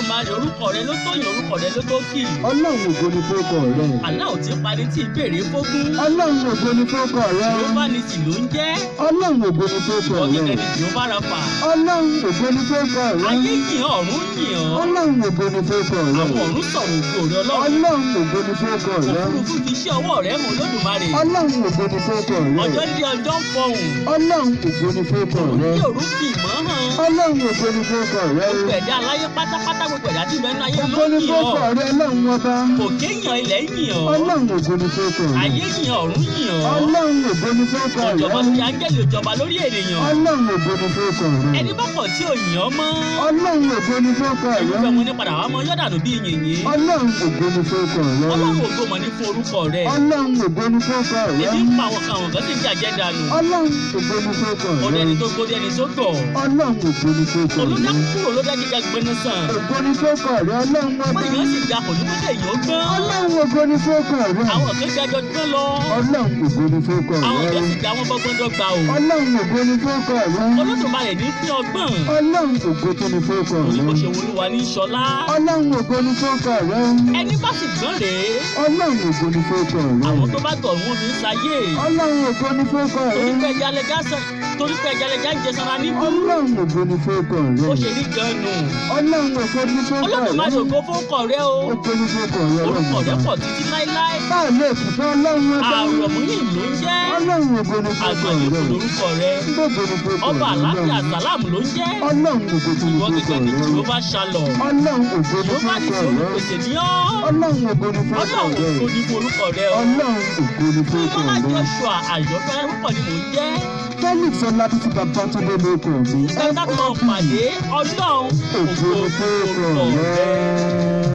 Olódùmarè orúkọ rẹ ló tó yìn, orúkọ rẹ ló tó kì. Ọlọ́run ògo ni fórúkọ rẹ. Àlá ò tí parí tí ìbéèrè fógún. Ọlọ́run ògo ni fórúkọ rẹ. Jèhófà nìsì ló ń jẹ́. Ọlọ́run ògo ni fórúkọ rẹ. Ọ̀gẹ̀gẹ̀ ni Jèhófà Ráfà. Ọlọ́run ògo ni fórúkọ rẹ. Ayé yìn ọ́, ọ̀run yìn ọ́. Ọlọ́run ògo ni fórúkọ rẹ. Àwọn ọ̀run sọ̀rọ̀ ògo rẹ Ọlọ́run. Ọlọ́run ògo ni fórúkọ rẹ. Òfurufú fi iṣẹ́ ọwọ́ rẹ hàn Olódùmarè. Ọlọ́run ògo ni fórúkọ rẹ. Ọjọ́ dé ọjọ́ ń fọhùn. Ọlọ́run ògo ni fórúkọ rẹ. Ní òru fi ìmọ̀ hàn. Ọlọ́run ògo ni fórúkọ rẹ. Gbogbo ẹ̀dá aláyé pátápátá, gbogbo ẹ̀dá tí ìbẹ́nu ayé ló Ògo ni yìn fórúkọ ọ́. rẹ Ọlọ́run ọba. Òkè yìn ilẹ̀ yìn ọ́. Ọlọ́run ògo ni fórúkọ rẹ. Ayé yìn ọ̀run yìn ọ́. Ọlọ́run ògo ni fórúkọ rẹ. Ọ̀jọ̀gbọ́n ti áńgẹ́lì òjọba lórí ènìyàn. Ọlọ́run ògo ni fórúkọ rẹ. Ẹni bá pọ̀ tí ò yìn ọ́ mọ́. Ọlọ́run ògo ni fórúkọ rẹ. Irúfẹ́ mo ní padà wá mọ Yọ́dànù bí yìnyín. Ọlọ́run ògo ni fórúkọ rẹ. Ọlọ́run ògo mọ̀ ní fún orúkọ rẹ̀. Ọlọ́run ògo ni fórúkọ rẹ. Ebi ń pa àwọn kan tí ń jàjẹ́ dànù. Ọlọ́run ògo ni fórúkọ rẹ. Ọdẹ ni tó gbódé ẹni tó gọ̀. Ọlọ́run ògo ni fórúkọ rẹ. Olódà kúrò lódà gíga gbẹnu sàn. Ògo ni fórúkọ rẹ Ọlọ́run ọba. Wọ́n yàn sì ga kò ní kókè yìí ó gbọ́n. Ọlọ́run ògo ni fórúkọ rẹ. Àwọn kan ga jọjọ́ lọ. Ọlọ́run ògo ni fórúkọ Àwọn rẹ. kan sì ga wọn bọ́gbọ́n dọ́gba o. Ọlọ́run ògo ni fórúkọ rẹ. Olódùmarè ní pín ọgbọ́n. Ọlọ́run ògo tó ni fórúkọ rẹ. Oníbó ṣe wolúwa ní ṣọlá. Ọlọ́run ògo ni fórúkọ rẹ. Ẹni bá sì gbọ́n rèé. Ọlọ́run ògo ni fórúkọ rẹ. Àwọn tó bá gọ̀ wọ́n fi ń sayé. Ọlọ́run ògo ni fórúkọ rẹ. Torí pé ẹja ń jẹ sanra níbú. Ọlọ́run ògo ni fórúkọ rẹ. Ó ṣe rí gan nù. Ọlọ́run ògo ni fórúkọ rẹ. Olódùmarè ògo fórúkọ rẹ o. Ògo ni fórúkọ rẹ. Orúkọ rẹ pọ̀ títí láéláé. Báà lè kùtọ́ Ọlọ́run ọba. Àrọ̀múyìn ló ń jẹ́. Ọlọ́run ògo ni fórúkọ Àgbọ̀nyẹ̀ rẹ. kò lórúkọ rẹ. Ògo ni fórúkọ rẹ. Ọba àlàáfíà sàlámù ló ń jẹ́. Ọlọ́run ògo tó ni Ìwọ fórúkọ gẹ́gẹ́ ní rẹ. Jèhófà Shalom. Ọlọ́run ògo ni Jèhófà ní fórúkọ sùúrù rẹ. pèsè ní ọ́. Ọlọ́run ògo ni fórúkọ Ọlọ́run rẹ. ògo ní forúkọ rẹ o. Ọlọ́run ògo ni fórúkọ Fúnmọ́lá rẹ. Joshua Àyọ̀fẹ́lẹ́ púpọ̀ ni mò ń jẹ́. Felix Ọlátúnjí Babátúndé lórúkọ mi. Ẹ̀ka kan pàdé Ọlọ́run Ògo ni fórúkọ rẹ.